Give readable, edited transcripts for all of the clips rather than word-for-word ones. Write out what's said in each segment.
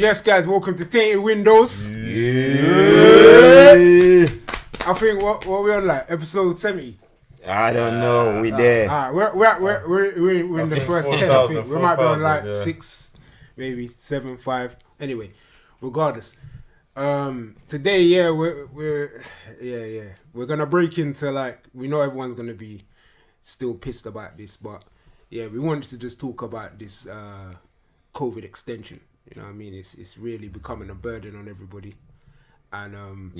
Yes, guys, welcome to Tainted Windows. Yeah. I think what we on like episode 70. I don't know. We there. We're in the first 10. I think we might be on like 4,000, 6, maybe 7, 5. Anyway, regardless. Today, we're gonna break into like we know everyone's gonna be still pissed about this, but yeah, we wanted to just talk about this COVID extension. You know what I mean? It's really becoming a burden on everybody. And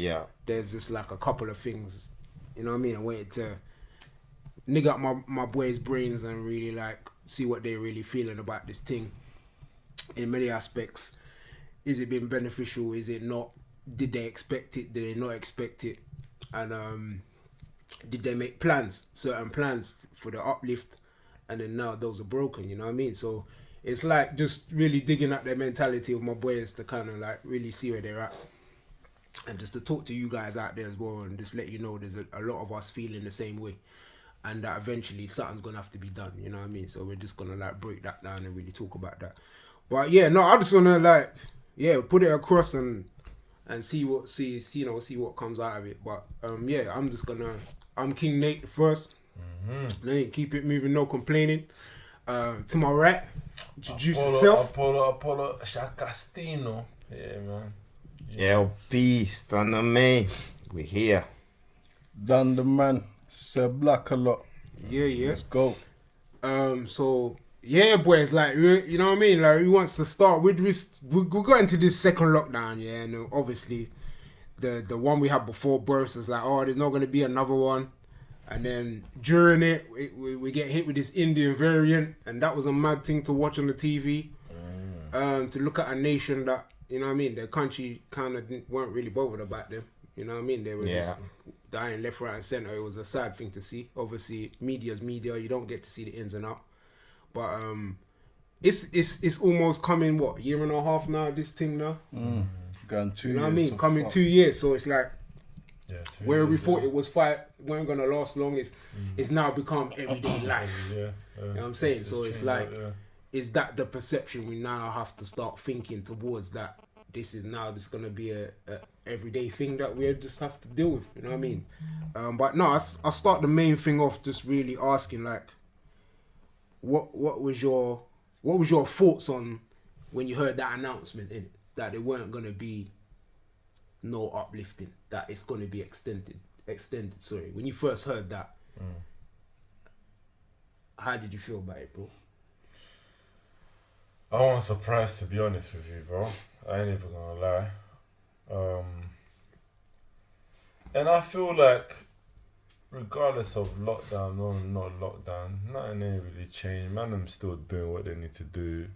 there's just like a couple of things, you know what I mean? I wanted to nigga up my boys' brains and really like see what they're really feeling about this thing in many aspects. Is it been beneficial? Is it not? Did they expect it? Did they not expect it? And did they make certain plans for the uplift? And then now those are broken, you know what I mean? So it's like just really digging at their mentality of my boys to kind of like really see where they're at. And just to talk to you guys out there as well and just let you know there's a lot of us feeling the same way. And that eventually something's going to have to be done, you know what I mean? So we're just going to like break that down and really talk about that. But yeah, no, I just want to like, put it across and see what comes out of it. But I'm King Nate the first. Mm-hmm. Keep it moving, no complaining. To my right, introduce yourself. Apollo, Shaka. Yeah, man. LP, Stunna, man. We're here. Done the man. Said black a lot. Yeah. Let's go. So yeah, boys, like you know what I mean. Like, who wants to start with this? We got into this second lockdown, yeah, and obviously, the one we had before burst was like, oh, there's not gonna be another one, and then during it, we get hit with this Indian variant, and that was a mad thing to watch on the TV. To look at a nation that, you know what I mean, their country kind of weren't really bothered about them. You know what I mean? They were just dying left, right, and center. It was a sad thing to see. Obviously, media's media. You don't get to see the ins and outs. But it's almost coming, what, a year and a half now, this thing now? Going 2 years. You know what I mean? Coming 2 years. So it's like, where we thought it was weren't going to last long, it's now become everyday life. You know what I'm saying? So it's like, is that the perception we now have to start thinking towards, that this is going to be a everyday thing that we just have to deal with, you know what I mean? But no, I'll start the main thing off just really asking, like, what was your thoughts on when you heard that announcement in it, that there weren't going to be no uplifting, that it's going to be extended, sorry. When you first heard that, how did you feel about it, bro? I wasn't surprised, to be honest with you, bro. I ain't even gonna lie. And I feel like, regardless of lockdown or not lockdown, nothing ain't really changed. Man, I'm still doing what they need to do.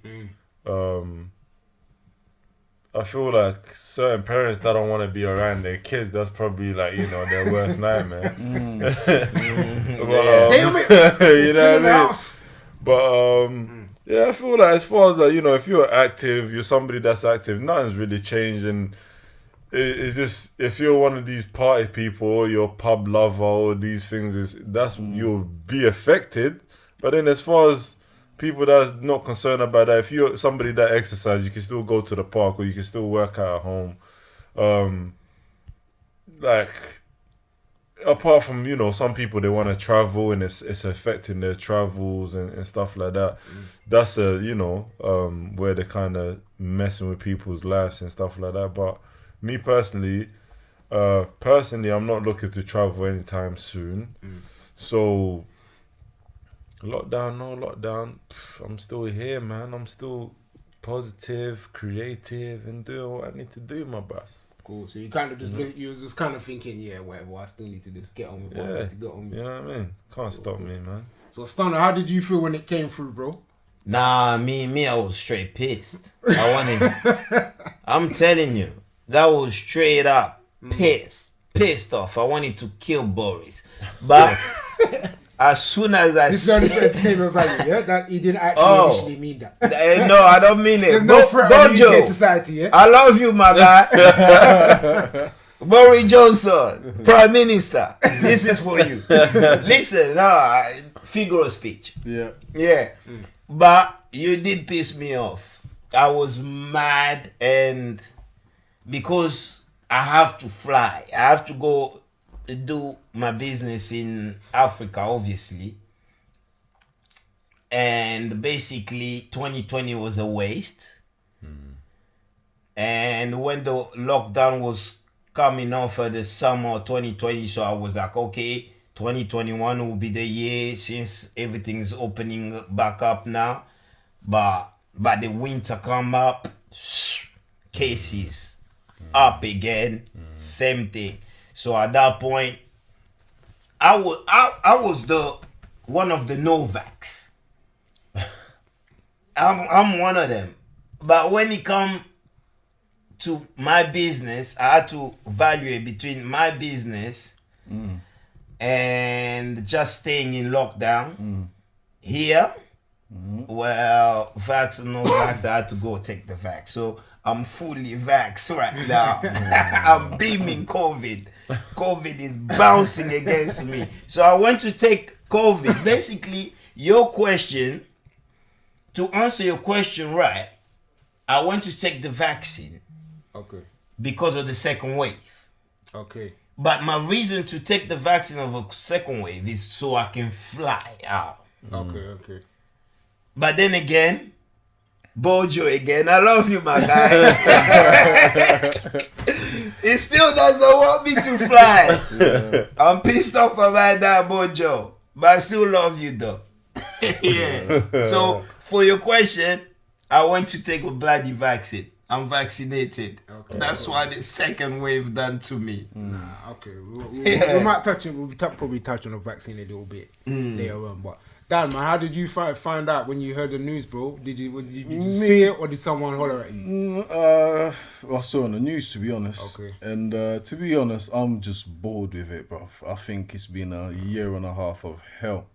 I feel like certain parents that don't want to be around their kids, that's probably like, you know, their worst nightmare. You know what I mean? But yeah, I feel like as far as like, you know, if you're active, you're somebody that's active, nothing's really changed. And it's just, if you're one of these party people, you're a pub lover, all these things, you'll be affected. But then as far as people that's not concerned about that, if you're somebody that exercises, you can still go to the park or you can still work out at home. Like, apart from, you know, some people, they want to travel and it's affecting their travels and stuff like that. That's where they're kind of messing with people's lives and stuff like that. But me personally, I'm not looking to travel anytime soon. So lockdown, no lockdown, I'm still here, man. I'm still positive, creative, and doing what I need to do, my boss. Cool. So you kind of just you was just kind of thinking, whatever, I still need to just get on with what I need to get on with. You know what I mean? Can't stop me, man. So Stunna, how did you feel when it came through, bro? Nah, me, I was straight pissed. I'm telling you, that was straight up pissed off. I wanted to kill Boris. But as soon as I this is only for entertainment value, yeah? That he didn't actually initially mean that. No, I don't mean it. There's no threat on UK society, yeah? I love you, my guy. Boris Johnson, Prime Minister. This is for you. Listen, figure of speech. Yeah. But you did piss me off. I was mad, and because I have to fly, I have to go do my business in Africa, obviously. And basically 2020 was a waste. And when the lockdown was coming off of the summer of 2020, so I was like, okay, 2021 will be the year since everything's opening back up now. But the winter come up, cases up again, same thing. So at that point, I was the one of the Novaks. I'm one of them. But when it come to my business, I had to evaluate between my business and just staying in lockdown. Here, well, vax or no vax, I had to go take the vax. So I'm fully vaxxed right now. I'm beaming COVID. COVID is bouncing against me. So I went to take COVID. Basically, your question, to answer your question right, I went to take the vaccine. Okay. Because of the second wave. Okay. But my reason to take the vaccine of a second wave is so I can fly out. Okay. But then again, Bojo again, I love you, my guy. He still doesn't want me to fly. Yeah. I'm pissed off about that, Bojo. But I still love you, though. Yeah. So, for your question, I want to take a bloody vaccine. I'm vaccinated. Okay. That's why the second wave done to me. Okay. We might touch it. We'll probably touch on the vaccine a little bit later on. But Dan, man, how did you find out when you heard the news, bro? Did you see it, or did someone holler at you? I saw on the news, to be honest. Okay. And to be honest, I'm just bored with it, bro. I think it's been a year and a half of hell,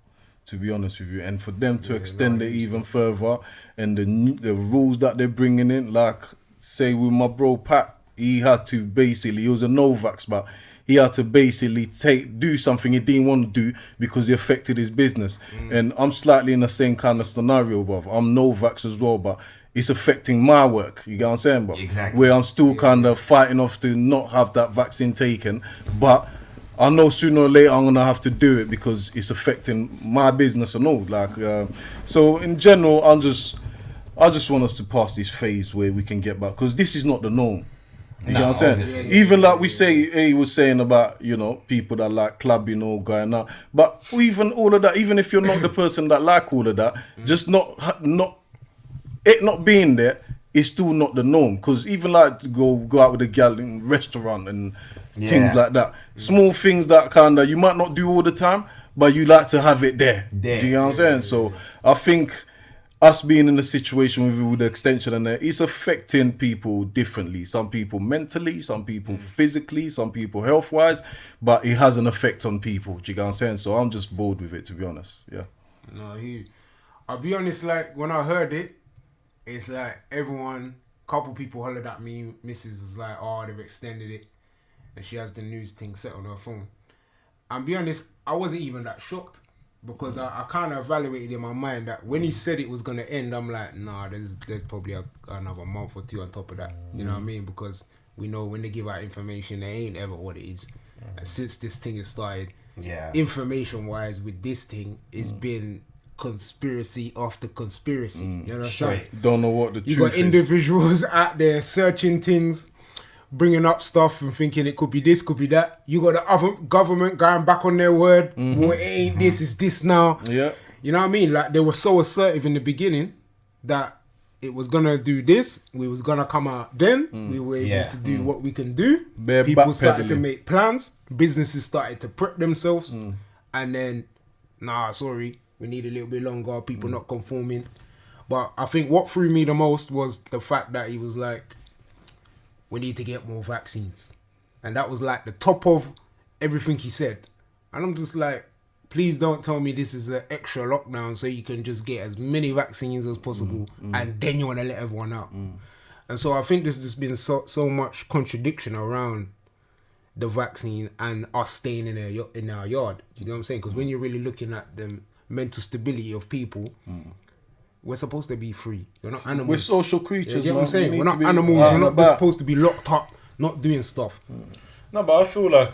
to be honest with you. And for them to extend it even further, and the rules that they're bringing in, like, say with my bro Pat, he had to basically, he was a Novax, but he had to basically do something he didn't want to do because it affected his business. And I'm slightly in the same kind of scenario, bro. I'm Novax as well, but it's affecting my work. You get what I'm saying, bro? Exactly. Where I'm still kind of fighting off to not have that vaccine taken, but I know sooner or later I'm gonna have to do it because it's affecting my business and all. Like, so in general, I just want us to pass this phase where we can get back, because this is not the norm. You know what I'm saying? Even like we say, he was saying about, you know, people that like clubbing or going out. But even all of that, even if you're not the person that like all of that, just not being there is still not the norm. Because even like to go out with a gal in restaurant and things like that. Small things that kind of you might not do all the time, but you like to have it there. Do you know what I'm saying? So I think us being in a situation with the extension and that, it's affecting people differently. Some people mentally, some people physically, some people health-wise, but it has an effect on people. Do you get what I'm saying? So I'm just bored with it, to be honest. Yeah. No, I'll be honest, like, when I heard it, it's like couple people hollered at me. Mrs. was like, oh, they've extended it. And she has the news thing set on her phone. I'll be honest, I wasn't even that shocked. Because I kind of evaluated in my mind that when he said it was going to end, I'm like, nah, there's probably another month or two on top of that. You know what I mean? Because we know when they give out information, they ain't ever what it is. And since this thing has started, information-wise with this thing, it's been conspiracy after conspiracy. You know what I'm saying? Don't know what the truth is. You got individuals out there searching things, bringing up stuff and thinking it could be this, could be that. You got the other government going back on their word. Well, it ain't this, it's this now. Yeah. You know what I mean? Like, they were so assertive in the beginning that it was going to do this. We was going to come out then. We were able to do what we can do. People started to make plans. Businesses started to prep themselves. And then, sorry, we need a little bit longer. People not conforming. But I think what threw me the most was the fact that he was like, we need to get more vaccines. And that was like the top of everything he said. And I'm just like, please don't tell me this is an extra lockdown so you can just get as many vaccines as possible and then you want to let everyone out. And so I think there's just been so much contradiction around the vaccine and us staying in our yard. You know what I'm saying? Because when you're really looking at the mental stability of people, we're supposed to be free. We're not animals. We're social creatures, You get man. what I'm saying? We We're need not to be animals. out We're and not about. supposed to be locked up, not doing stuff. No, but I feel like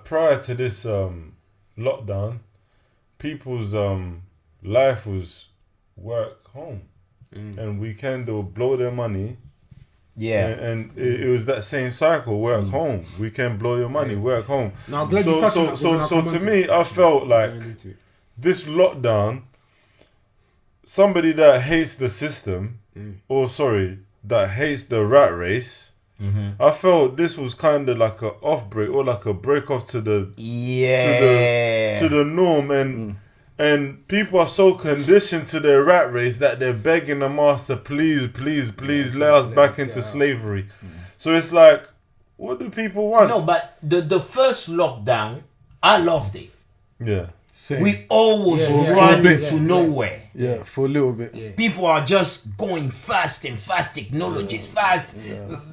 prior to this lockdown, people's life was work home, and weekend they'll blow their money. Yeah. And it was that same cycle: work home, weekend blow your money, work home. Now, I'm glad you touched on that, So because when I to come me, onto I felt like this lockdown, somebody that hates the system, that hates the rat race. I felt this was kind of like a off break, or like a break off to the to the norm, and people are so conditioned to their rat race that they're begging the master, please let us back into slavery. So it's like, what do people want? No, but the first lockdown, I loved it. Yeah. Same. We always Yeah, run yeah, to yeah. nowhere. Yeah, for a little bit. People are just going fast and fast. Technology is fast.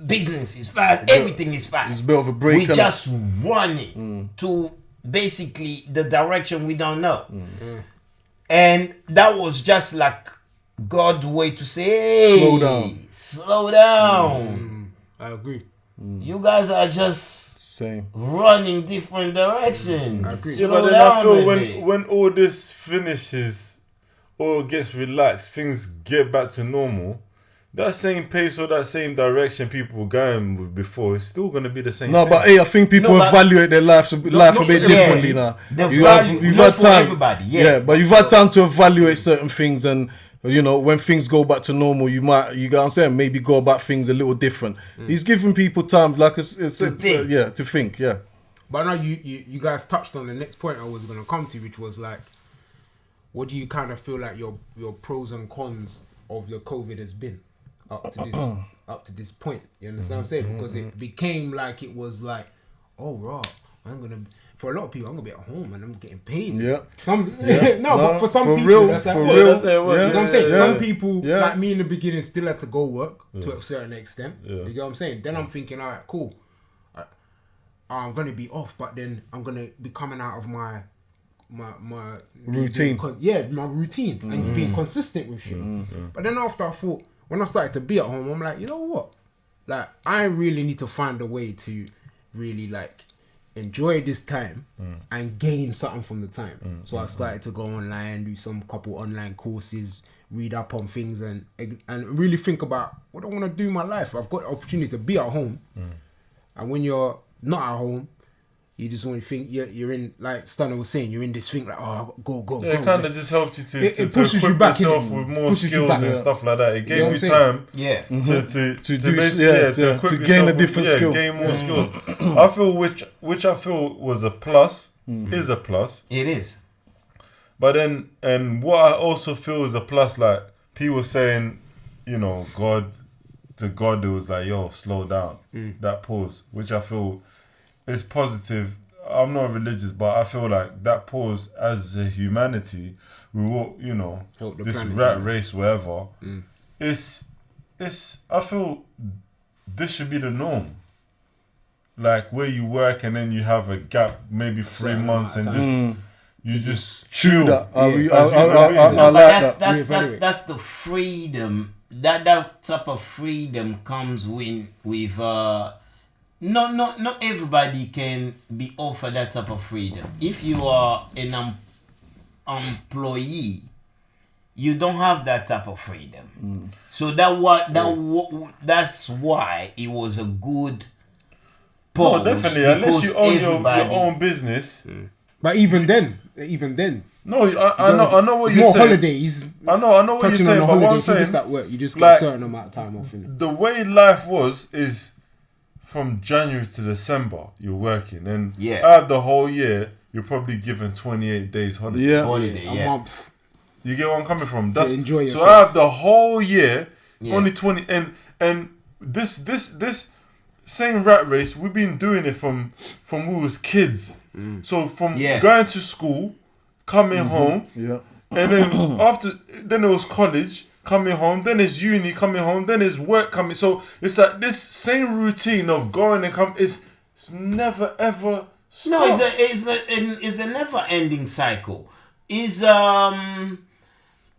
Business is fast. Everything is fast. It's a bit of a break. We just running to basically the direction we don't know. And that was just like God's way to say, hey, slow down. I agree. You guys are just Same. running different directions. I agree. Yeah, Slow but then I down feel a bit. when all this finishes or gets relaxed, things get back to normal. That same pace or that same direction people were going with before is still going to be the same. No, thing. but hey, I think people No, but- evaluate their life a bit differently now. The value, You've not had for time, everybody. Yeah, but you've had time to evaluate certain things, and you know when things go back to normal, you get what I'm saying, maybe go about things a little different. He's giving people time, like it's To think. to think, yeah. But now you guys touched on the next point I was going to come to, which was like, what do you kind of feel like your pros and cons of your COVID has been up to this point? You understand what I'm saying? Because it became like it was like, oh right, for a lot of people I'm gonna be at home and I'm getting paid. Yeah. But for some for people real, that's like, for yeah, real. that's like, you know what I'm saying? Yeah. Some people Yeah. like me in the beginning still had to go work to a certain extent. You get what I'm saying? Then I'm thinking, all right, cool. I'm gonna be off, but then I'm gonna be coming out of my Routine. my routine, and being consistent with shit. But then after I thought, when I started to be at home, I'm like, you know what? Like, I really need to find a way to really like enjoy this time and gain something from the time. So I started to go online, do some couple online courses, read up on things, and really think about what I want to do in my life. I've got the opportunity to be at home, and when you're not at home, you just want to think you're in, like Stunna was saying, you're in this thing like, oh, go. Yeah, it kind of just helped you to It pushes you equip back, yourself innit? with more Pushes you skills back, and yeah. stuff like that. It know gave what you I'm saying? time yeah. to equip gain a yourself different with, skill. gain more skills. I feel which I feel was a plus, is a plus. It is. But then, and what I also feel is a plus, like people saying, you know, God, it was like, yo, slow down, that pause, which I feel is positive. I'm not religious, but I feel like that pause as a humanity, we will, you know, Help the this planet, rat race, whatever, it's, I feel this should be the norm. Like where you work and then you have a gap, maybe 3 months, and just chill. That. I No, like but that. that's the freedom. That type of freedom comes with not everybody can be offered that type of freedom. If you are an employee, you don't have that type of freedom. So that's why it was a good pause. No, definitely. Unless you own your everybody- own business. But even then, No, I know what you're more saying. holidays. I know what you're Touching saying. on the But what I'm holidays, you saying, just at work, you just get like, a certain amount of time off. Innit? the way life was is from January to December you're working, and out of the whole year you're probably given 28 days holiday. Yeah. holiday, A yeah. month. You get where I'm coming from? That's enjoy so yourself. out of the whole year, Yeah. only 20, and this same rat race, we've been doing it from we was kids. So from going to school, coming home, Yeah. and then then it was college, coming home, then it's uni, coming home, then it's work coming. So it's like this same routine of going and come. It's never ever stops. No, it's a never ending cycle.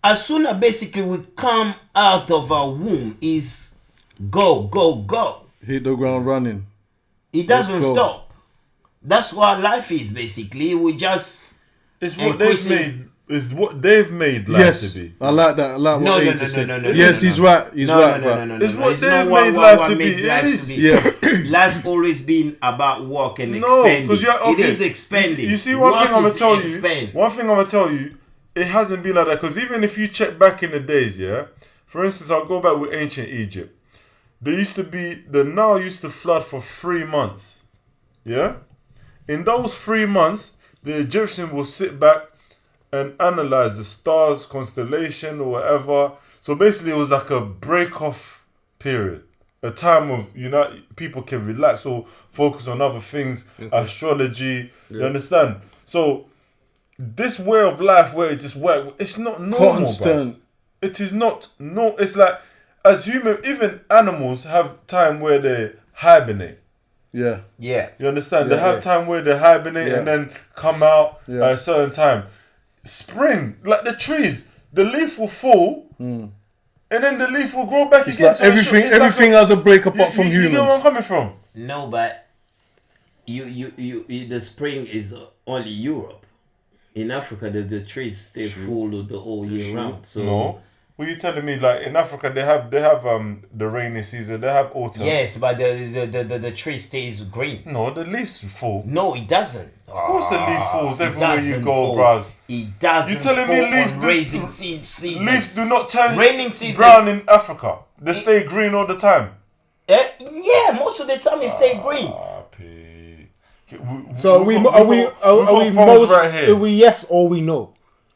as soon as basically we come out of our womb is go, go, go. Hit the ground running. It doesn't Let's go. stop. That's what life is basically. We just It's what they've made. It's what they've made life Yes, to be. I like that. I like No, what no, he no, just no, said. no, no, Yes, no, he's no. right. He's right, bro. It's what It's they've not made what life to made be. life It to is. be. Yeah. Life always been about work and No, expanding. because you're okay. It is expanding. You see, one Work thing I'm gonna is tell expand. you. One thing I'm gonna tell you. It hasn't been like that. Because even if you check back in the days, yeah. For instance, I'll go back with ancient Egypt. There used to be the Nile used to flood for 3 months. Yeah. In those 3 months, the Egyptian will sit back and analyze the stars, constellation, or whatever. So basically, it was like a break-off period, a time of people can relax or focus on other things, astrology. You understand? So this way of life where it just works, it's not normal. Constant. Bruv. It is not. No, it's like as human, even animals have time where they hibernate. Yeah. Yeah. You understand? Yeah, they have yeah. time where they hibernate Yeah. and then come out Yeah. at a certain time. Spring, like the trees, the leaf will fall and then the leaf will grow back It's again. like So everything has a break apart from you know where I'm humans. coming from? No, but you the spring is only Europe. In Africa, the trees stay full the whole year round. So No. What are you telling me? Like in Africa, they have the rainy season. They have autumn. yes, but the tree stays green. No, the leaves fall. No, it doesn't. Of course, the leaf falls It everywhere you doesn't go, fall. bros. It doesn't. You telling me fall leaves on do- raising season? Leaves do not turn Raining season. brown in Africa. They stay green all the time. Yeah, most of the time it stay green. So are we most right here? are we yes or we no?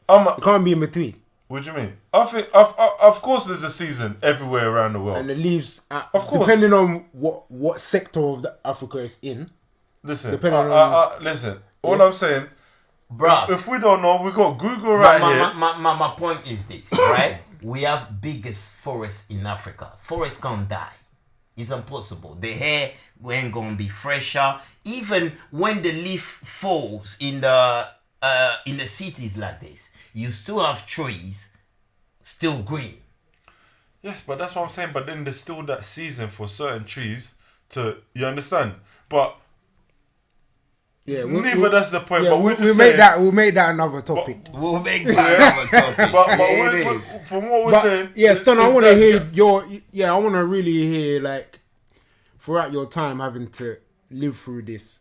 It can't be in between. What do you mean? I think, of course, there's a season everywhere around the world. And the leaves, Of course. depending on what sector of Africa it's in. Listen, depending on- listen. All I'm saying, Bruh. if we don't know, we got Google right here. My point is this, right? We have biggest forest in Africa. Forest can't die. It's impossible. The hair ain't gonna be fresher. Even when the leaf falls in the cities like this, you still have trees still green. Yes, but that's what I'm saying. But then there's still that season for certain trees to, you understand? But Yeah, neither that's the point. Yeah, but we're we'll just make saying, we'll make that another topic. We'll make that another topic. But Yeah, it we're, is. from what we're But saying, yeah, Stunna, I is want to that- hear your. Yeah, I want to really hear like throughout your time having to live through this.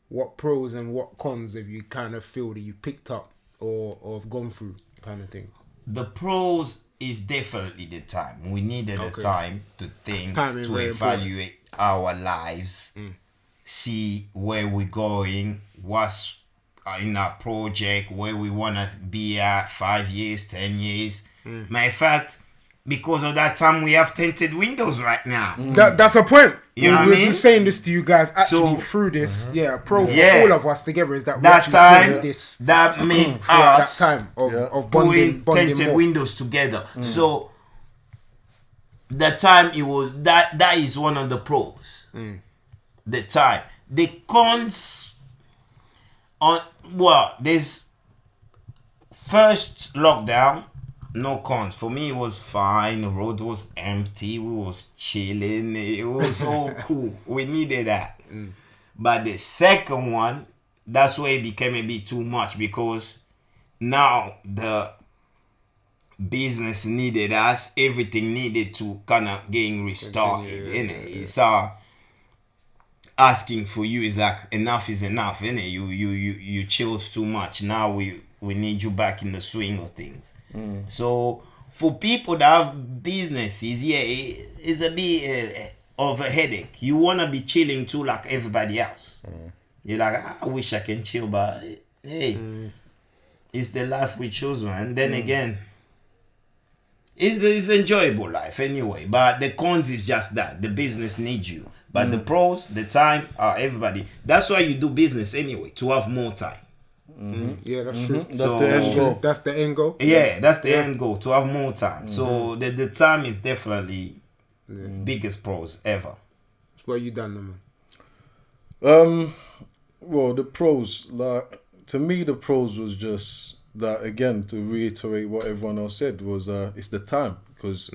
What pros and what cons have you kind of feel that you picked up or have gone through, kind of thing? The pros is definitely the time. We needed the time to think, Time is to very evaluate our lives, see where we're going, what's in our project, where we want to be at 5 years, 10 years. Matter of fact, because of that time, we have tinted windows right now. That's a point. You know what I We're mean? just saying this to you guys actually So- through this. Yeah, a pro for Yeah. all of us together is that we That actually feel time, this that made throughout us that time of bonding putting tinted more. windows together. So the time it was that is one of the pros. The time. The cons on there's first lockdown, no cons. For me it was fine. The road was empty. We was chilling. It was all cool. We needed that. But the second one, that's where it became a bit too much because now the business needed us. Everything needed to kind of getting restarted. It's asking for you is like enough is enough, innit? You chilled too much. Now we need you back in the swing of things. So for people that have businesses, yeah, it's a bit of a headache. You wanna be chilling too like everybody else. You're like, I wish I can chill, but hey, it's the life we choose, man. Then again, it's enjoyable life anyway. But the cons is just that the business needs you. But the pros, the time, everybody. That's why you do business anyway, to have more time. Yeah, that's true. That's So- the end goal. That's the end goal. Yeah, that's the end goal, to have more time. So the time is definitely biggest pros ever. What you done, man? Well, the pros, like to me, the pros was just that again, to reiterate what everyone else said, was it's the time. Because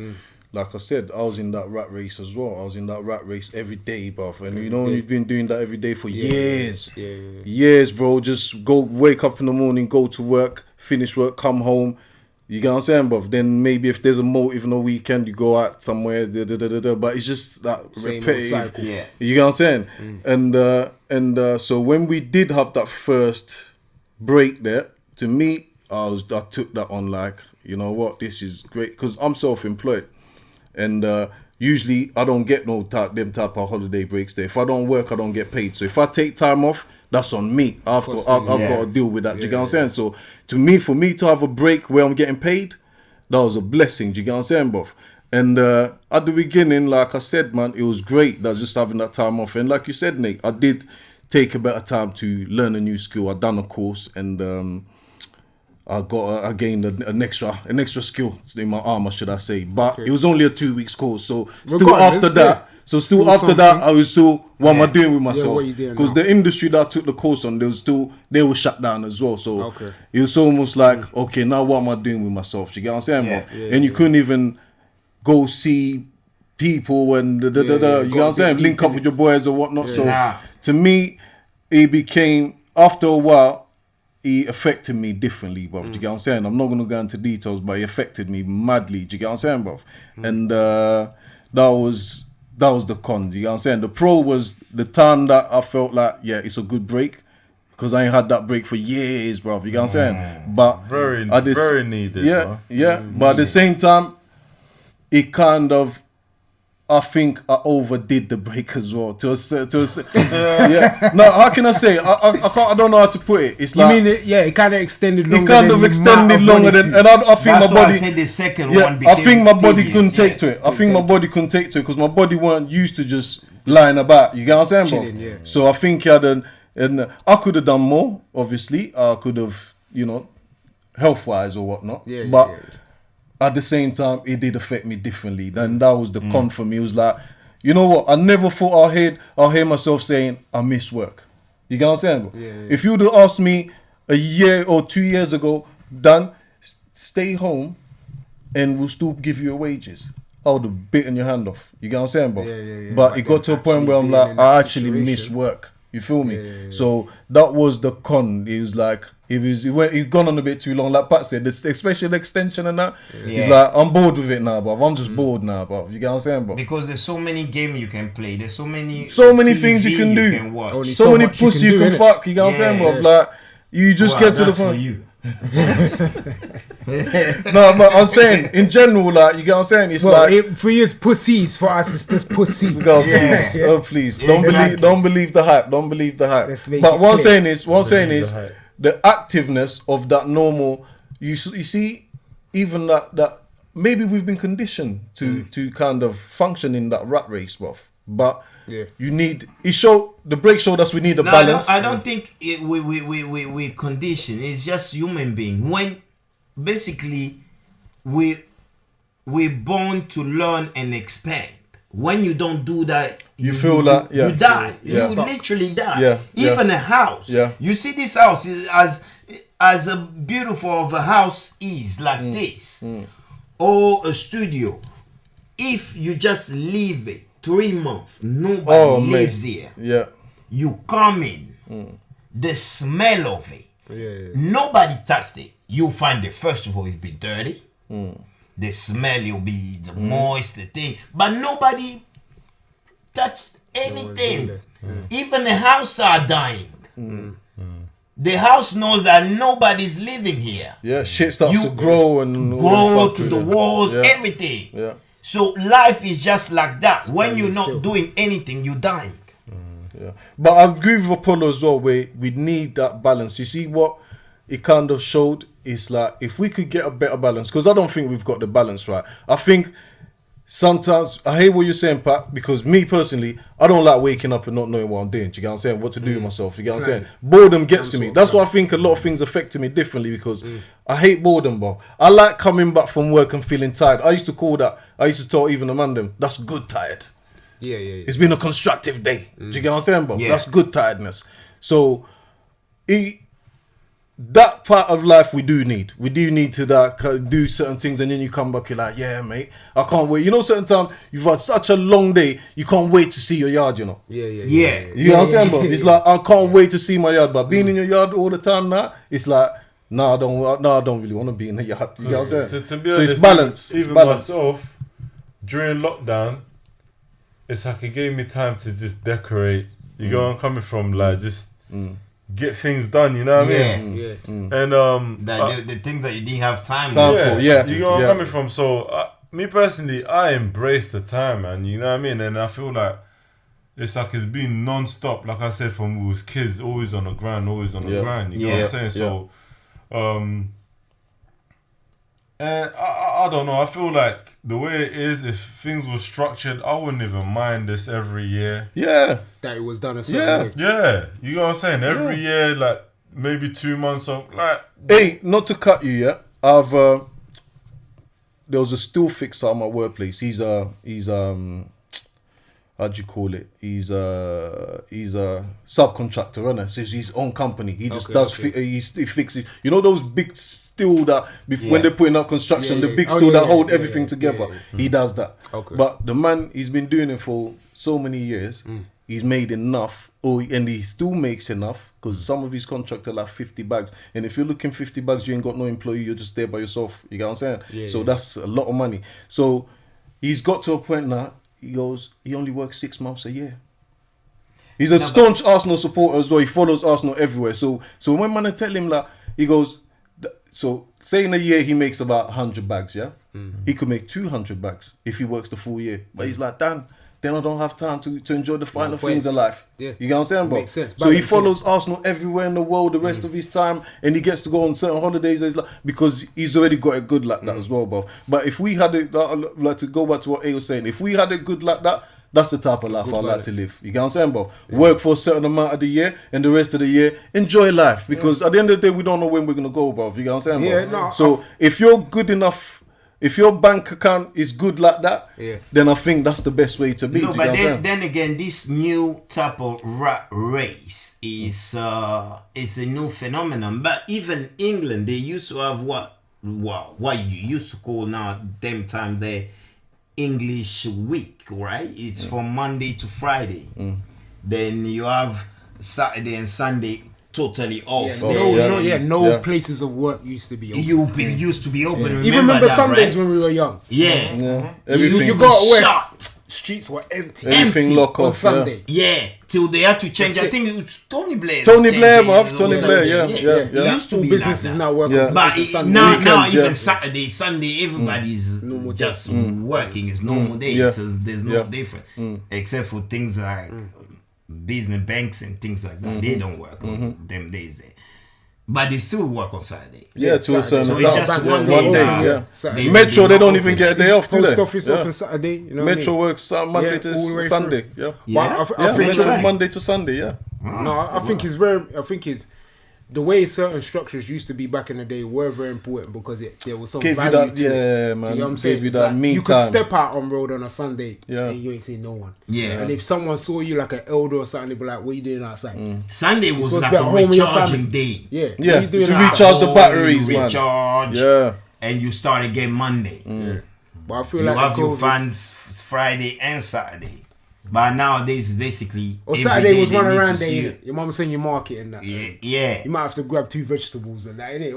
like I said, I was in that rat race as well. I was in that rat race every day, bruv. And you know, you've been doing that every day for years. Years, bro. Just wake up in the morning, go to work, finish work, come home. You get what I'm saying, bruv? Then maybe if there's a motive on the weekend, you go out somewhere, but it's just that Same repetitive. cycle. Yeah. You get what I'm saying? And so when we did have that first break there, to me, I took that on like, you know what, this is great, because I'm self-employed, and usually I don't get them type of holiday breaks there. If I don't work, I don't get paid. So if I take time off, that's on me. I've got to deal with that. Do you get what I'm saying? So for me to have a break where I'm getting paid, that was a blessing. Do you get what I'm saying, bruv? And at the beginning, like I said, man, it was great. That's just having that time off. And like you said, Nick, I did take a better time to learn a new skill. I done a course, and I gained an extra skill in my armor, should I say? But it was only a 2 weeks course. So still after that. So still after that, I was still, what am I doing with myself? Because the industry that I took the course on, they were shut down as well. So it was almost like, okay, now what am I doing with myself? Do you get what I'm saying? And you couldn't even go see people and you get what I'm saying? Link up with your boys or whatnot. So to me, it became, after a while, it affected me differently, bruv. Do you get what I'm saying? I'm not going to go into details, but it affected me madly. Do you get what I'm saying, bruv? And that was the con. Do you get what I'm saying? The pro was the time that I felt like, yeah, it's a good break, because I ain't had that break for years, bruv. You get what I'm saying? But very needed. Yeah. But at the same time, it kind of, I think I overdid the break as well. Yeah. No, how can I say? I don't know how to put it. It's like, you mean it kind of extended longer. It kind of extended longer than, and I think that's my body. Why I said the second one became I think my body tedious, couldn't take to it. I think my body couldn't take to it because my body weren't used to just lying about. You get what I'm saying, bro? So I think and I could have done more. Obviously, I could have, health wise or whatnot. But at the same time, it did affect me differently. Then that was the con for me. It was like, you know what? I never thought I'll hear myself saying I miss work. You get what I'm saying? If you would have asked me a year or 2 years ago, Dan, stay home and we'll still give you your wages, I would have bitten your hand off. You get what I'm saying, bro? But it got to a point where I'm like, I actually miss work. You feel me? So that was the con. It was like, he'd gone on a bit too long. Like Pat said, especially the extension and that. He's like, I'm bored with it now, bruv. I'm just bored now, bruv. You get what I'm saying, bruv? Because there's so many games you can play. There's so many things you can do. Watch. So many pussy you can fuck. You get what I'm saying, bruv? Like, you just get to the point. No, but I'm saying in general, like, you get what I'm saying. It's for you it's pussies. For us, it's just pussy. Please, don't believe the hype. Don't believe the hype. But what I'm saying is, the activeness of that normal. You see, even that maybe we've been conditioned to kind of function in that rat race, bruv. But you need the break showed us we need a balance. I don't think we condition. It's just human being. When basically we're born to learn and expand. When you don't do that, you feel that you die. You literally die. Even a house. You see this house as a beautiful of a house is like this, or a studio. If you just leave it 3 months, nobody lives here. You come in, the smell of it. Nobody touched it. You find it, first of all, it'll be dirty. The smell will be the moist, the thing. But nobody touched anything. Even the house are dying. The house knows that nobody's living here. Shit starts to grow and grow to the walls, everything. So life is just like that. When you're not doing anything, you're dying. But I agree with Apollo as well, where we need that balance. You see what it kind of showed? It's like, if we could get a better balance, because I don't think we've got the balance right. I think sometimes, I hear what you're saying, Pat, because me personally, I don't like waking up and not knowing what I'm doing. Do you get what I'm saying? What to do with myself. You get what I'm saying? Boredom gets to me. That's why I think a lot of things affect me differently, because I hate boredom, bro. I like coming back from work and feeling tired. I used to tell even the man them, that's good tired. It's been a constructive day. Do you get what I'm saying, bro? That's good tiredness. So, that part of life we do need. We do need to do certain things, and then you come back, you're like, yeah, mate, I can't wait. You know, certain time you've had such a long day, you can't wait to see your yard. You know. Yeah. You know what I'm saying, bro? It's like I can't wait to see my yard, but being in your yard all the time now, it's like. No, I don't really want to be in the yard. You know what I'm saying? To be so honest, it's balance. Even balance. myself, during lockdown, it's like it gave me time to just decorate. You know where I'm coming from? Like, just get things done, you know what I mean? Yeah. And the things that you didn't have time for. Yeah. You know where I'm coming from? So, me personally, I embrace the time, man. You know what I mean? And I feel like it's like it's been non-stop. Like I said, from we was kids, always on the grind. You know what I'm saying? So, and I don't know. I feel like the way it is, if things were structured, I wouldn't even mind this every year. Yeah. That it was done a certain way. Yeah. You know what I'm saying? Every year, like maybe 2 months of like. Hey, not to cut you, yeah. There was a still fixer at my workplace. He's how do you call it? He's a subcontractor, isn't it? So it's his own company. He just he fixes. You know those big steel that when they're putting up construction, the big steel that hold everything together. He does that. Okay. But the man, he's been doing it for so many years. He's made enough, and he still makes enough because some of his contracts are like 50 bags. And if you're looking 50 bags, you ain't got no employee. You're just there by yourself. You get what I'm saying? That's a lot of money. So he's got to a point now. He goes, he only works 6 months a year. He's a staunch Arsenal supporter as well. He follows Arsenal everywhere. So when man I tell him that, he goes, so say in a year he makes about 100 bags, yeah? He could make 200 bags if he works the full year. But he's like, Dan, then I don't have time to enjoy the finer things in life. Yeah. You get what I'm saying, bro? Makes sense. So he follows Arsenal everywhere in the world the rest of his time, and he gets to go on certain holidays because he's already got it good like that as well, bro. But if we had it, like to go back to what A was saying, if we had it good like that, that's the type of life I like to live. You get what I'm saying, bro? Yeah. Work for a certain amount of the year, and the rest of the year, enjoy life. Because at the end of the day, we don't know when we're going to go, bro. You get what I'm saying, bro? Yeah, no, so if you're good enough, if your bank account is good like that, then I think that's the best way to be. No, but then again, this new type of rat race is a new phenomenon. But even England, they used to have what you used to call now them time the English week, right? It's from Monday to Friday. Then you have Saturday and Sunday totally off. Places of work used to be open. Used to be open. Even remember that, Sundays right? when we were young. Everything. You got west. Streets were empty. Everything locked on off Sunday. Till they had to change. I think it was Tony Blair. Tony Blair, yeah. Used to all be businesses like now working. But now even Saturday, Sunday, everybody's just working. It's normal days. So there's no difference, except for things like business banks and things like that. They don't work on them days there. But they still work on Saturday. Yeah, to a certain so it's just one day. Metro, they don't even get a day off, do they? Post office open Saturday. You know Metro works Monday to Sunday. I think Metro Monday to Sunday. Yeah. No, I think it's the way certain structures used to be back in the day were very important because there was some value to it. Man. You know what I'm saying? You could step out on road on a Sunday and you ain't seen no one. Yeah. And if someone saw you like an elder or something, they'd be like, what are you doing outside? Sunday was like a recharging day. Yeah. Yeah. To recharge the batteries, man. Recharge. Yeah. And you start again Monday. But I feel you like have your fans Friday and Saturday. But nowadays, it's basically. Or Saturday was one around there. Your mum saying you market and that. Yeah. You might have to grab 2 vegetables and that, innit?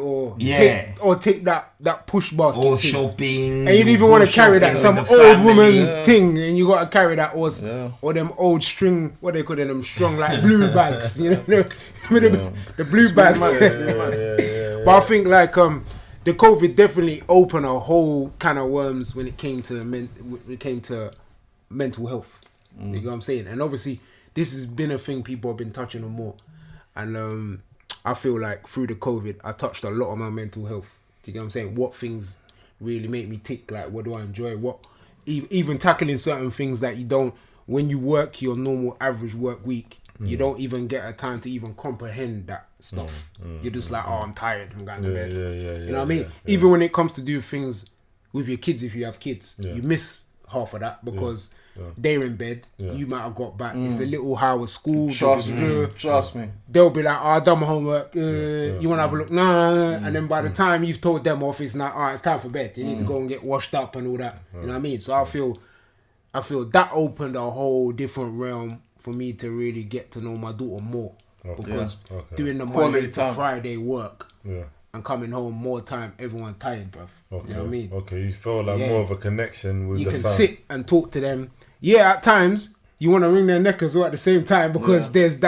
Or take that push basket. Or shopping. And you don't even want to carry that. Some old woman thing, and you got to carry that. Or them old string, what they call them, strong like blue bags. You know? The blue bags. But I think like the COVID definitely opened a whole can of worms when it came to mental health. You know what I'm saying? And obviously this has been a thing people have been touching on more. And I feel like through the COVID I touched a lot on my mental health. You know what I'm saying? What things really make me tick, like what do I enjoy? What even tackling certain things that you don't, when you work your normal average work week, you don't even get a time to even comprehend that stuff. You're just like, oh, I'm tired, I'm going to bed. You know what I mean? Even when it comes to do things with your kids, if you have kids, you miss half of that because they're in bed. You might have got back. It's a little how was school. Trust me. They'll be like, I've done my homework. You want to have a look? Nah. And then by the time you've told them off, it's like, it's time for bed. You need to go and get washed up and all that. You know what I mean? So I feel that opened a whole different realm for me to really get to know my daughter more. Because doing the Monday to Friday work and coming home more time, everyone tired, bruv. You know what I mean? Okay, you feel like more of a connection with you the can fam. sit and talk to them. Yeah, at times you want to wring their neck as well at the same time because there's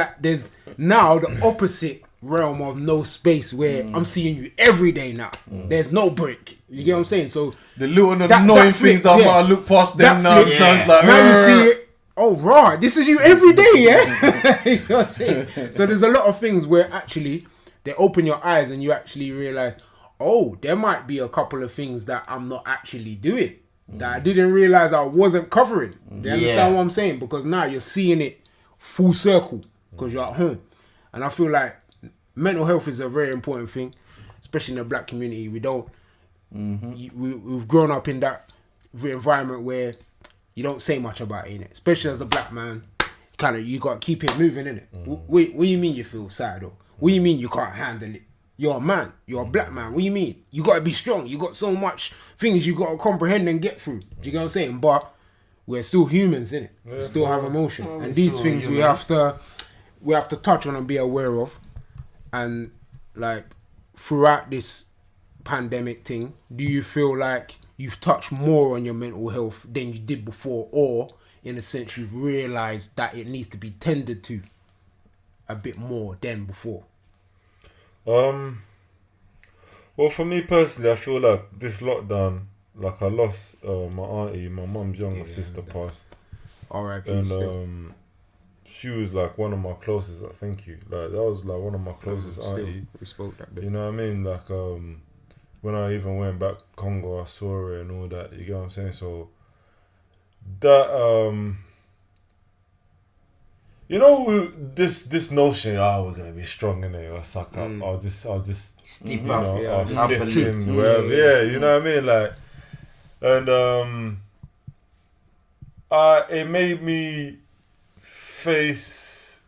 now the opposite realm of no space where I'm seeing you every day now. There's no break. You get what I'm saying? So the little annoying things that might look past them now. Sounds like now you see it. Oh, raw! This is you every day, yeah. You know what I'm saying? So there's a lot of things where actually they open your eyes and you actually realize, oh, there might be a couple of things that I'm not actually doing that I didn't realize I wasn't covering. Do you understand what I'm saying? Because now you're seeing it full circle because you're at home, and I feel like mental health is a very important thing, especially in the black community. We don't. We've grown up in that environment where you don't say much about it, innit? Especially as a black man, you got to keep it moving, innit? What do you mean you feel sad, though? What do you mean you can't handle it? You're a man. You're a black man. What do you mean? You got to be strong. You got so much things you got to comprehend and get through. Do you get what I'm saying? But we're still humans, innit? We still have emotion. And these things we have to touch on and be aware of. And, like, throughout this pandemic thing, do you feel like you've touched more on your mental health than you did before, or in a sense you've realised that it needs to be tended to a bit more than before? Well, for me personally, I feel like this lockdown, like I lost my auntie, my mum's younger sister passed. R.I.P. And she was like one of my closest. Thank you. Like that was like one of my closest auntie. We spoke that bit. You know what I mean? Like when I even went back to Congo, I saw her and all that. You get what I'm saying? So that you know, this notion, we're gonna be strong in it or suck up. I'll just Step you up, know, yeah. I'll stiff in wherever. Yeah, you know what I mean? Like, and it made me face.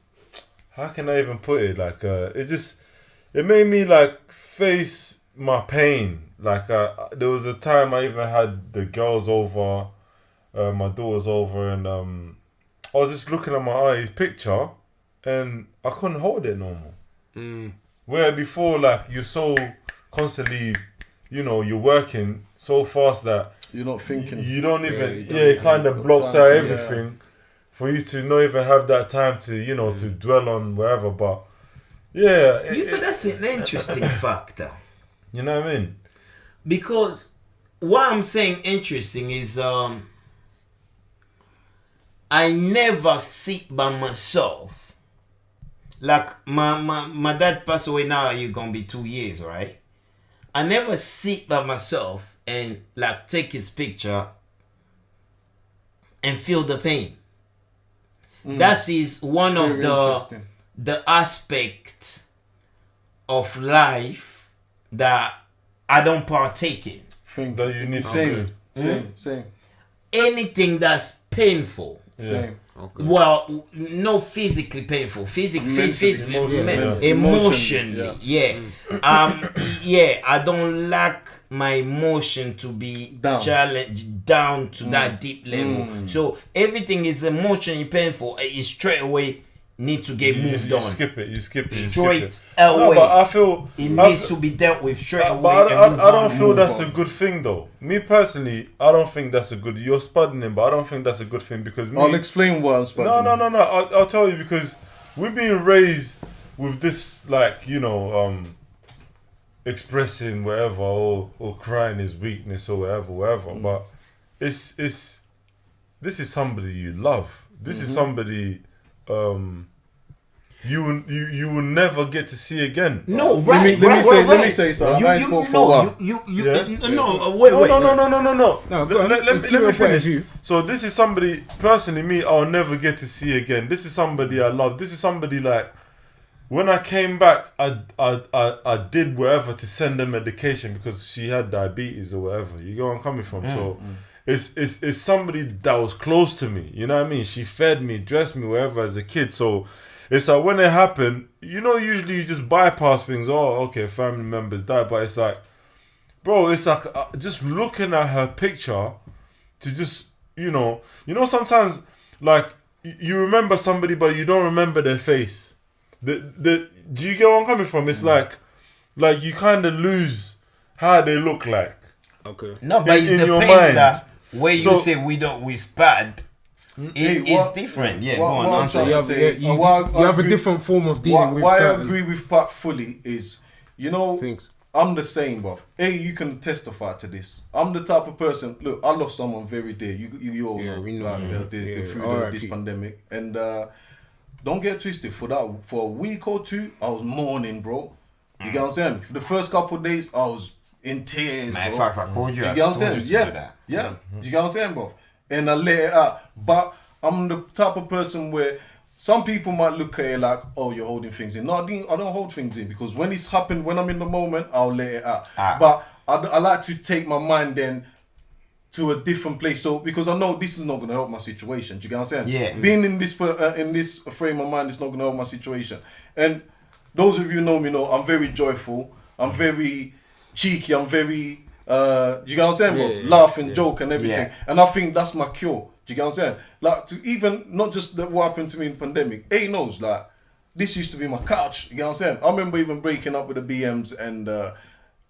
How can I even put it? Like, it made me like face my pain. Like, there was a time I even had the girls over, my daughters over, and I was just looking at my auntie's picture, and I couldn't hold it no more. Where before, like, you're so constantly, you know, you're working so fast that you're not thinking. You don't even, it kind of blocks out everything for you to not even have that time to, you know, to dwell on wherever. But but that's an interesting factor. You know what I mean? Because what I'm saying interesting is I never sit by myself. Like my dad passed away now, you're gonna be 2 years, right? I never sit by myself and like take his picture and feel the pain. That is one of the aspect of life that I don't partake in. Think that you need Same. Anything that's painful. Same. Okay. Well, no physically painful. Emotionally. I don't like my emotion to be challenged down to that deep level. So everything is emotionally painful. It straight away need to get moved on. You skip it. Straight away. No, but I feel it needs to be dealt with straight away. But I don't feel that's a good thing though. Me personally, I don't think that's a good. You're spudding, but I don't think that's a good thing because I'll explain why I'm spudding. No. I'll tell you because we're being raised with this, like, you know, expressing whatever or crying is weakness or whatever. But this is somebody you love. This is somebody. You will never get to see again. No, Let me say something. I spoke for a while. Let me finish. So this is somebody, personally, me, I'll never get to see again. This is somebody I love. This is somebody like, when I came back, I did whatever to send her medication because she had diabetes or whatever. You get where I'm coming from. So it's somebody that was close to me. You know what I mean? She fed me, dressed me, wherever as a kid. So it's like when it happened, usually you just bypass things. Oh, okay, family members died, but it's like, bro, it's like just looking at her picture to just sometimes like you remember somebody, but you don't remember their face. Do you get where I'm coming from? It's like you kind of lose how they look like. Okay. No, but it's the your pain mind. That where you say we spat. It's different. Yeah, go on. Answer. You have a different form of dealing with. Why I agree with Pat fully is, things. I'm the same, bruv. You can testify to this. I'm the type of person. Look, I lost someone very dear. You all know, we know through this pandemic, and don't get twisted. For a week or two, I was mourning, bro. You get what I'm saying? For the first couple of days, I was in tears. Matter of fact, I called you. You get what I'm saying? Yeah. You get what I'm saying, bruv? And I let it out. But I'm the type of person where some people might look at it like, oh, you're holding things in. No, I don't hold things in, because when it's happened, when I'm in the moment, I'll let it out. But I like to take my mind then to a different place. So because I know this is not going to help my situation. Do you get what I'm saying? Yeah. Being in this frame of mind is not going to help my situation. And those of you who know me know I'm very joyful. I'm very cheeky. I'm very, you get what I'm saying? Laugh and joke and everything. Yeah. And I think that's my cure. Do you get what I'm saying? Like, to even, not just what happened to me in the pandemic, knows, like, this used to be my couch. You get what I'm saying? I remember even breaking up with the BMs and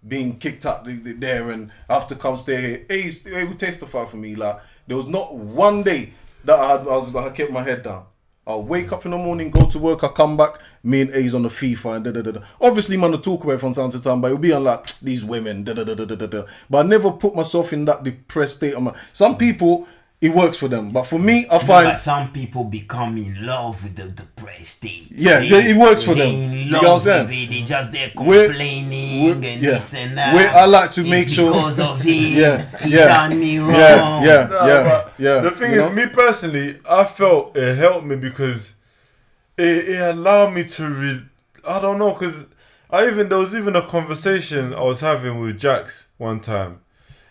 being kicked out there and I have to come stay here. He would testify for me. Like, there was not one day that I kept my head down. I'll wake up in the morning, go to work, I come back, me and A's on the FIFA and da-da-da-da. Obviously, man, I talk about it from time to time, but it'll be on like, these women, da-da-da-da-da-da. But I never put myself in that depressed state of mind. Some people, it works for them, but for me, I find... But some people become in love with the depressed state. Yeah, it works for them. In love with it. They just there complaining and this and that. Where I like to make sure... because of him, he done me wrong. The thing is, me personally, I felt it helped me because it allowed me to... I don't know, because there was even a conversation I was having with Jax one time.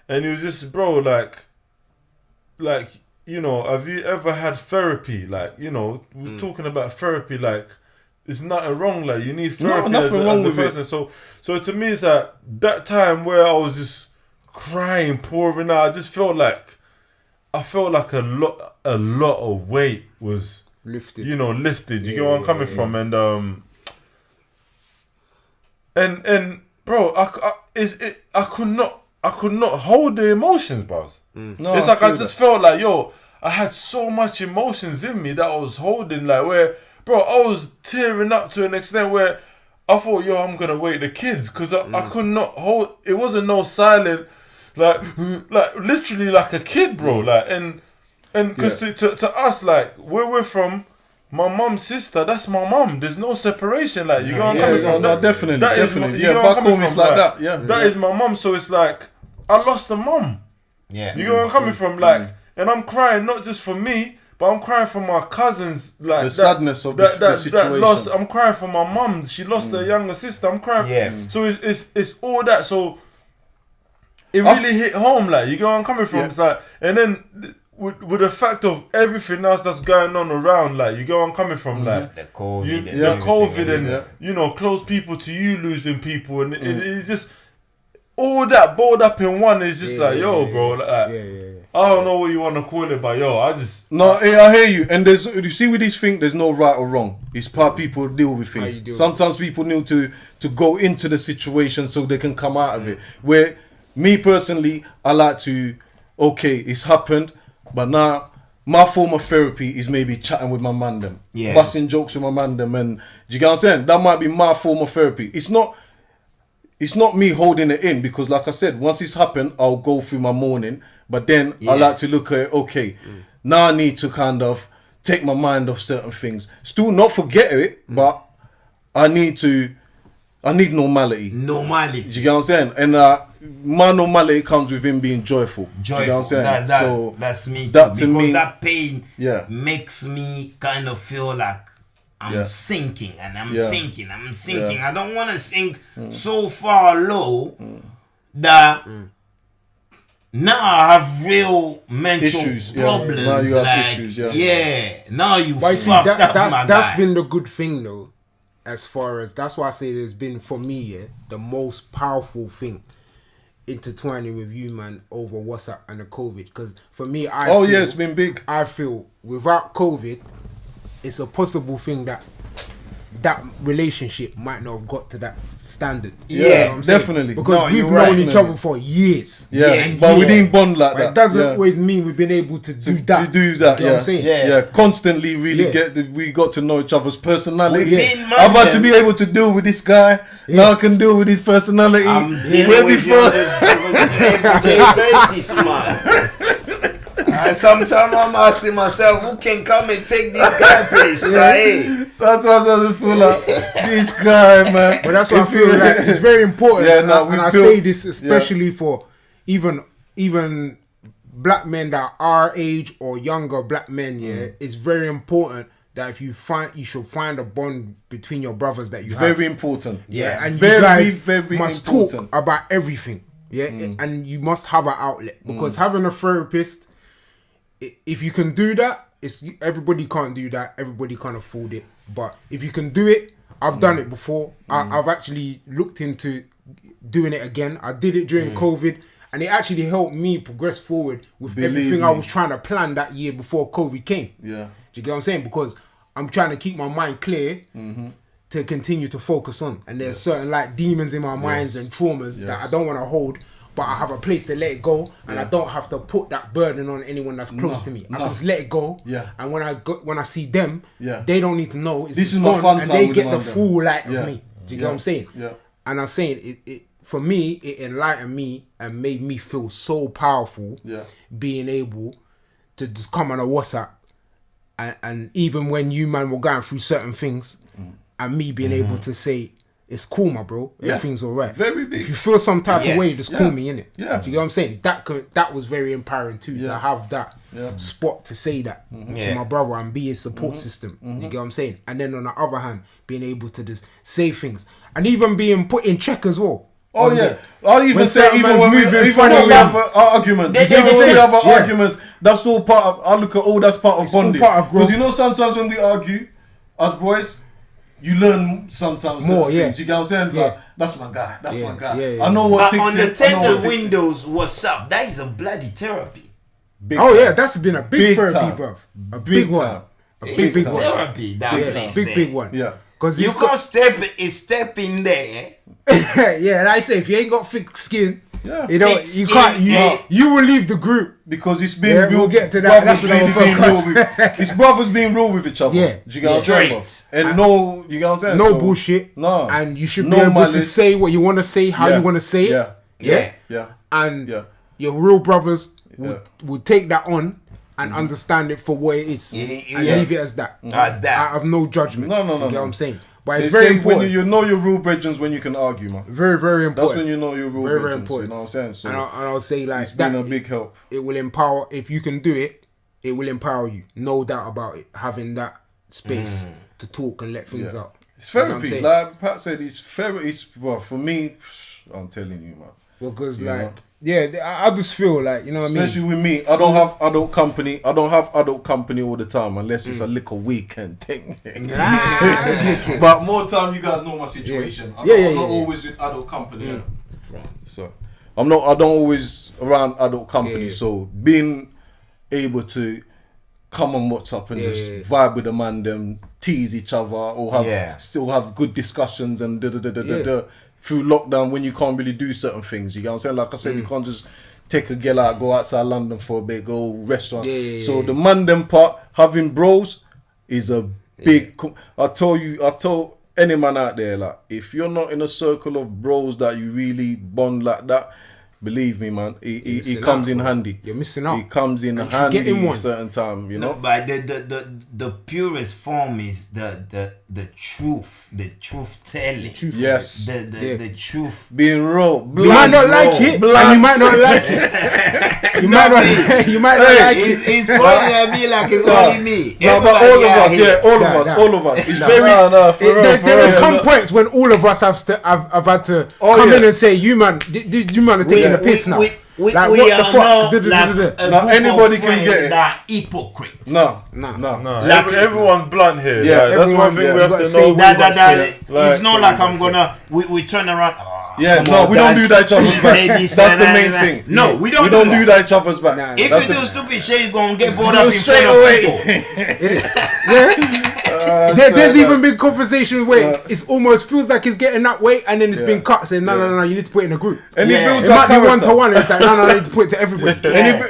And he was just, bro, like, have you ever had therapy? Like, we're talking about therapy, like, there's nothing wrong, like, you need therapy as a person. So to me, it's like, that time where I was just crying, pouring out, I just felt like, a lot of weight was lifted. Lifted. You get where I'm coming from? And bro, I could not hold the emotions, boss. No, it's like I just felt like, I had so much emotions in me that I was holding, like, where, bro, I was tearing up to an extent where I thought, I'm gonna wake the kids, because I could not hold. It wasn't no silent, like literally like a kid, bro. Like, and because to us, like, where we're from, my mum's sister, that's my mum. There's no separation. Like, you know what I'm coming from? No, definitely. Back home it's like that. Yeah. That is my mum. So it's like, I lost a mum. Yeah. You know where I'm coming from? Like, and I'm crying not just for me, but I'm crying for my cousins. Like, the sadness of the situation. That loss. I'm crying for my mum. She lost her younger sister. I'm crying. Yeah. So it's all that. So it really hit home. Like, you know where I'm coming from? Yeah. It's like, and then with the fact of everything else that's going on around, like, you go on coming from, like, the COVID, and close people to you losing people, and it's just all that balled up in one. Is just bro, like, I don't know what you want to call it, but I just I hear you. And you see with these things, there's no right or wrong. It's how people deal with things. Sometimes people need to go into the situation so they can come out of it. Where me personally, I like to, it's happened. But now, my form of therapy is maybe chatting with my man them. Yeah. Busting jokes with my man them. And do you get what I'm saying? That might be my form of therapy. It's not me holding it in, because like I said, once it's happened, I'll go through my morning. But then I like to look at it, now I need to kind of take my mind off certain things. Still not forget it, but I need normality. Normality. Do you get what I'm saying? And my normality comes with him being joyful. Joyful. Do you get what I'm saying? That's me too. That, because that pain makes me kind of feel like I'm sinking and I'm sinking. I don't want to sink so far low that now I have real mental Issues, yeah. problems. Now you have like, issues, yeah. now you But you see, fucked up, my that's guy. been the good thing though, as far as that's why I say there's been for me, yeah, the most powerful thing intertwining with you, man, over WhatsApp and the COVID. Because for me, it's been big. I feel without COVID, it's a possible thing that relationship might not have got to that standard. Yeah, You know what I'm saying? definitely. Because No, we've you're known right. each other for years. Yeah, Yeah, but we yeah. didn't bond like But that. it doesn't yeah. always mean we've been able to do that. To do that, You know what I'm saying? Yeah. constantly really Yeah. we got to know each other's personality. We've been I've had to man, be able to deal with this guy. Now I can deal with his personality. I'm dealing Where with you before, on a everyday basis, man. Sometimes I'm asking myself, who can come and take this guy place? Like, hey, sometimes I just feel like this guy, man. But that's why I If feel you- like it's very important. Yeah, and no, I, we and I built- say this especially for even black men that are our age or younger black men. Yeah, it's very important that if you should find a bond between your brothers that you have. Very important. Yeah, and very, you guys very must important. talk about everything. Yeah, and you must have an outlet because having a therapist, if you can do that, everybody can't do that. Everybody can't afford it. But if you can do it, I've done it before. I've actually looked into doing it again. I did it during COVID, and it actually helped me progress forward with Believe everything I me. was trying to plan that year before COVID came. Yeah. Do you get what I'm saying? Because I'm trying to keep my mind clear to continue to focus on. And there's certain like demons in my minds and traumas that I don't want to hold, but I have a place to let it go, and I don't have to put that burden on anyone that's close to me. I can just let it go. Yeah. And when I see them, Yeah. they don't need to know. It's This just is my gone, fun and time they with get them the and them. full light Yeah. of me. Do you get Yeah. what I'm saying? Yeah. And I'm saying it for me, it enlightened me and made me feel so powerful. Yeah. Being able to just come on a WhatsApp, and even when you man were going through certain things, and me being able to say, "It's cool, my bro. Yeah. Everything's alright." Very big. If you feel some type Yes. of way, just Yeah. call me, innit? Yeah. Do you get what I'm saying? That was very empowering too, to Yeah. have that Yeah. spot to say that Yeah. to my brother and be his support system. You get what I'm saying? And then on the other hand, being able to just say things and even being put in check as well. Oh On yeah, the- I'll even when say certain even man's when we moving funny have around. an argument, They even when say- we have yeah. arguments, that's all part of. I look at all that's part of It's all bonding. part of growth. Because you know sometimes when we argue, as boys, you learn sometimes More, certain yeah. things. You get what I'm saying? Yeah. Like, that's my guy. That's Yeah, my guy. yeah, yeah. I know what but ticks on the him, I know Tainted what ticks him. Windows, what's up? That is a bloody therapy. Big Oh time. yeah, that's been a big, Big therapy, time. bro. A Big big one. time. A It's big one. therapy. That Yeah, place big there. one. Yeah. Because You can't step in there. yeah, like I say, if you ain't got thick skin, Yeah. you know, Thick you skin, can't. yeah. You will leave the group. Because it's been Yeah, real. we'll get to that. Brothers That's another really being podcast. real with, his brothers being real with each other. Yeah. Do you get what I'm saying? Straight. bro? And no, you get what I'm saying? No So, bullshit. No. And you should No be able to malice. say what you want to say, how Yeah. you want to say it. Yeah. Yeah. Yeah. And Yeah. your real brothers Yeah. would take that on and understand it for what it is, Yeah. and Yeah. leave it as that. As that. Out of no judgment. No, no, You no, get no. what I'm saying? But They it's very say when important. you know your real brethren when you can argue, man. Very, very important. That's when you know your real Very, very brethren. important. You know what I'm saying? So and I'll say like it's been that. a big help. It will empower. If you can do it, it will empower you. No doubt about it. Having that space to talk and let things out. It's You know what I'm therapy. saying? Like Pat said, it's therapy. Well, for me, I'm telling you, man. Because Yeah. like, yeah, I just feel like, you know what I mean. Especially with me, I don't have adult company. I don't have adult company all the time unless it's a little weekend thing. But more time, you guys know my situation. I'm not always with adult company. So I don't always around adult company. Yeah. So being able to come on WhatsApp and just vibe with the man, them tease each other or have still have good discussions and through lockdown when you can't really do certain things. You get what I'm saying? Like I said, you can't just take a girl out, go outside London for a bit, go restaurant. So the man them part, having bros is a big I told any man out there, like, if you're not in a circle of bros that you really bond like that, believe me, man, he comes in handy. You're missing out. He comes in And you should handy get in one. certain time, you know. But the purest form is the truth telling. Yes. The truth. Being raw. You might not like it, and you might not like it. You might not. You might not like it. It's pointing at me like it's only me. No, but Everybody all of out us, here. yeah, all of us. It's Nah. very. There has come points when all of us have had to come in and say, "You man, you man are taking the piss now." We Like, are what the fuck? not Da, da, like da, da. a Now, group anybody of can friends get it. that are hypocrites. No. No, Like- everyone's blunt here. Yeah, Like, that's one everyone- thing yeah, we you have gotta to say know. that- Like- It's not like I'm gonna we turn around. Yeah, come no, on, we don't Dad. do that each other's He said back. this That's and the that main and that. thing. No, we don't We don't do that each other's back. Nah, If That's you the- do stupid shit, you're gonna get brought do up it in straight front away. of people. There's even been conversations where it's almost feels like it's getting that way, and then it's been cut. Saying no, you need to put it in a group. And Yeah. it builds It our might be character. one to one. It's like no, you need to put it to everybody.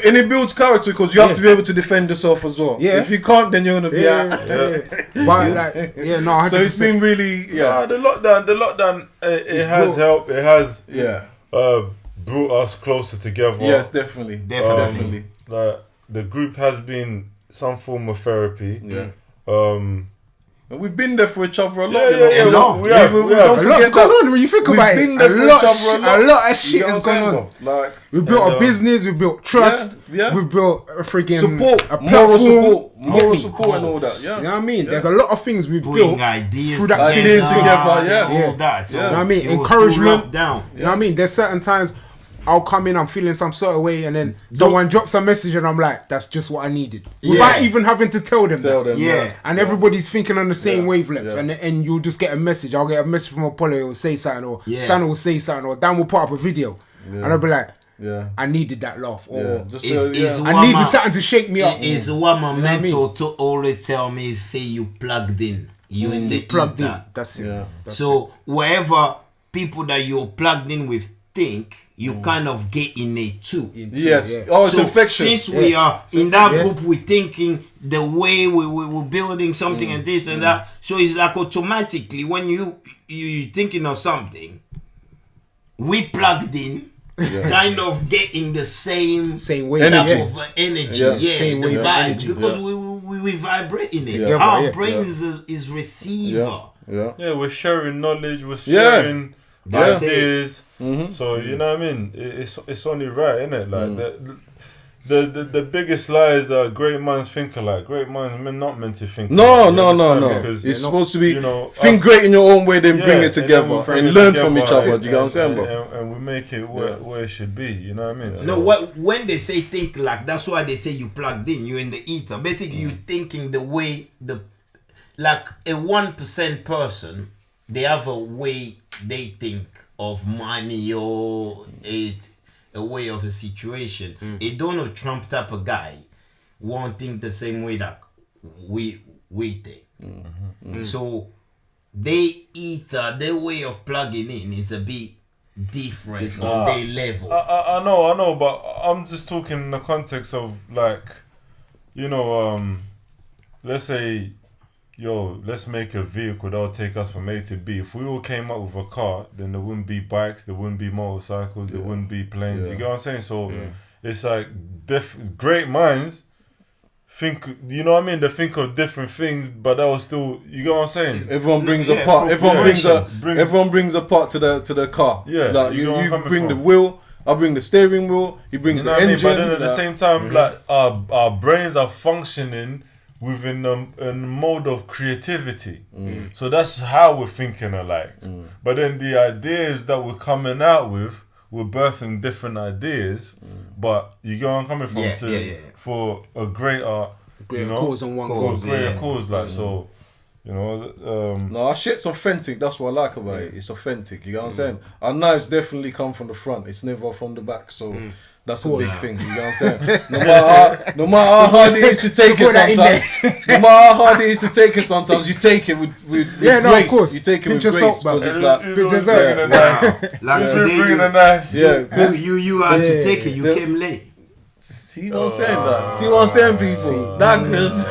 And it builds character because you have to be able to defend yourself as well. Yeah. If you can't, then you're gonna be out. But like, no, 100%. So it's been really, The lockdown, it has helped. It has brought us closer together. Yes, definitely. Definitely. Like, the group has been some form of therapy. Yeah. Um, And we've been there for each other a lot. Yeah, you know? yeah, A lot. we have. don't a lot's forget going that. on when you think We've about been it. there for each other A lot of You shit know has what gone I'm on. saying, bro? Like, We built a business, we built trust, yeah. we built a freaking support, a moral platform. support and all that. Yeah. You know what I mean? There's a lot of things we've Putting built ideas through that Ideas same together, yeah. all that. So You know what I mean? it was Encouragement. too down. You know what I mean? There's certain times I'll come in, I'm feeling some sort of way, and then someone drops a message, and I'm like, that's just what I needed. Without even having to tell them. that. Yeah. And everybody's thinking on the same wavelength, Yeah. and you'll just get a message. I'll get a message from Apollo, will say something, or Yeah. Stunna will say something, or Dan will put up a video, and I'll be like, Yeah. I needed that laugh, or Yeah. Just It's I what needed my- something to shake me up. It's what my You know what I mentor mean? to always tell me. Say you plugged in. You in the Plugged in. ether. That's it. Yeah. That's So wherever people that you're plugged in with think, you kind of get in it too. Yes. Yeah. Oh, it's So infectious. since we are in that Yeah. group, we're thinking the way we're building something and this and that. So it's like automatically when you thinking of something, we plugged in, kind of getting the same way. type Energy. of energy, Yeah. Same the wave of vibe, energy. because we vibrate in it. Yeah. Our Yeah. brain is receiver. Yeah. yeah, we're sharing knowledge. We're Yeah. sharing That's ideas. Mm-hmm. So you know what I mean. It's only right, isn't it? Like the biggest lie is that great minds think alike. Great minds are not meant to think. No, alike. no, You no, understand? no. Because, It's supposed to be you know, think us- great in your own way, then Yeah, bring it and then together we'll bring and it learn together from each other. Do you know what I'm saying, bro? And we make it where it should be. You know what I mean? No, So- when they say think like, that's why they say you plugged in, you're in the ether. Basically, you thinking the way like a 1% person, they have a way they think of money or a way of a situation. A Donald Trump type of guy won't think the same way that we think. So their their way of plugging in is a bit different on their level. I know, but I'm just talking in the context of like, you know, let's say, let's make a vehicle that'll take us from A to B. If we all came up with a car, then there wouldn't be bikes, there wouldn't be motorcycles, there wouldn't be planes. You get what I'm saying? So it's like great minds think, you know what I mean? They think of different things, but that was still, you get what I'm saying? Everyone brings a Yeah, part. Everyone progression. everyone brings a part to the car. Yeah, like you know where I'm you coming bring from. the wheel. I bring the steering wheel. He brings You know the what I mean? engine. But then at the like- same time, like our brains are functioning within a mode of creativity. So that's how we're thinking alike. But then the ideas that we're coming out with, we're birthing different ideas. But you get where I'm coming from for a greater, Greater you know, cause on one for goal. a greater cause. Like so, you know. No, our shit's authentic. That's what I like about it. It's authentic. You know what I'm saying? Our knives definitely come from the front. It's never from the back. So that's a big thing. You know what I'm saying? No matter how hard it is to take it Put that in sometimes. No matter how hard it is to take it sometimes, you take it with Yeah, no, of grace. course. You take it with Pinch of grace salt, because bro. it's like He's always Yeah. bringing the knives. Like He's today, bringing the knives. yeah. you had to take it. You Yeah. came late. See what I'm saying? That. See what I'm saying, people? Because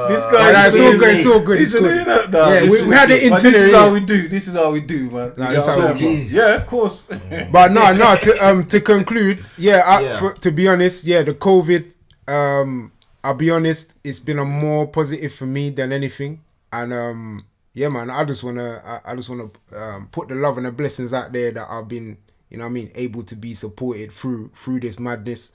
this guy. Nah, is it's all doing good, it. it's all good, He's it's good. doing that. Nah, Yeah, this we is- had it in but This is today, how yeah. we do. This is how we do, man. Nah, You this know how what I'm we saying, do. bro? Yeah, of course. But no, to conclude, to be honest, the COVID, I'll be honest, it's been a more positive for me than anything, and yeah, man, I just wanna put the love and the blessings out there that I've been, you know what I mean, able to be supported through this madness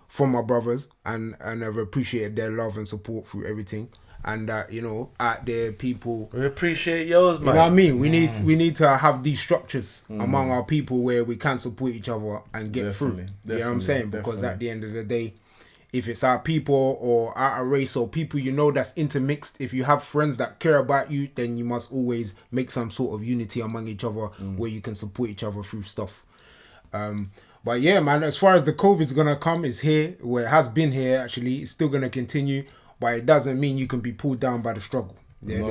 from my brothers, and I've appreciated their love and support through everything. and that, you know, out there people. We appreciate yours, man. You know what I mean? We need to have these structures among our people where we can support each other and get through. You know what I'm saying? Because at the end of the day, if it's our people or our race or people you know that's intermixed, if you have friends that care about you, then you must always make some sort of unity among each other where you can support each other through stuff. But yeah, man, as far as the COVID's gonna come, it's here. Well, it has been here actually. It's still gonna continue, but it doesn't mean you can be pulled down by the struggle. Yeah,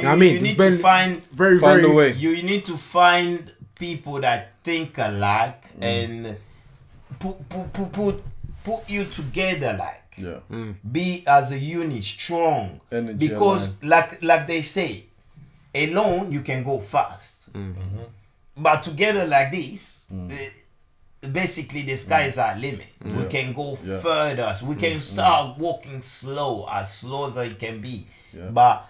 I mean, you need to find a way. You need to find people that think alike and put you together, like be as a unit, strong. Energy, because like they say, alone you can go fast, but together like this, basically the sky is our limit. We can go further. We can start walking slow as it can be, but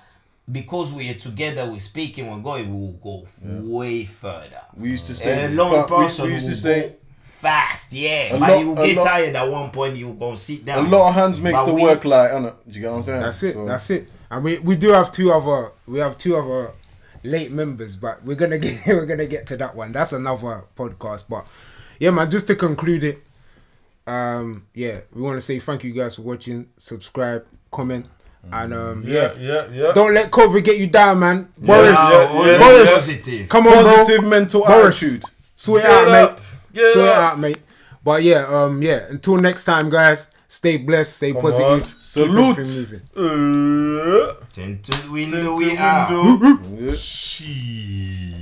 because we are together, we're speaking, we're going, we will go way further. We used to say a long person we used to will say go fast, but you get tired at one point. You go sit down. A lot of hands makes the work light, innit? Do you get what I'm saying? That's it. And we do have two other late members, but we're gonna get to that one. That's another podcast. But yeah, man, just to conclude it, we want to say thank you guys for watching. Subscribe, comment, and don't let COVID get you down, man. Boris, come on, positive bro. mental Boris, attitude. Sort it out, mate. But yeah, until next time, guys, stay blessed, stay positive. Salute. Tainted Window, we out. She.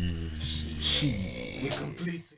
We complete.